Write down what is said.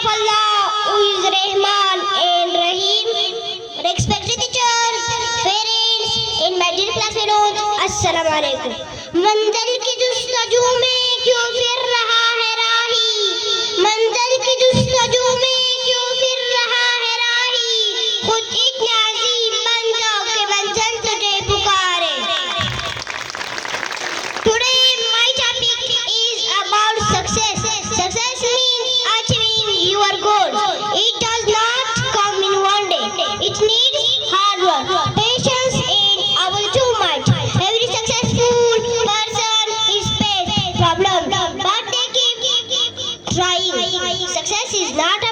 of Allah, who is Rahman and Rahim. Respected teachers, parents, and my dear class fellows, Assalamu alaikum. मंजिल की जुस्तजू में क्यों फिर रहा है राही, मंजिल की जुस्तजू में क्यों फिर रहा है राही, खुद इतना अजीम बन जाओ कि मंजिल तुझे पुकारे. Today my topic is about success. Success means achieving your goal. It does not come in one day. It needs hard work, patience, and our too much. Every successful person is faced problems, but they keep trying. Success is not a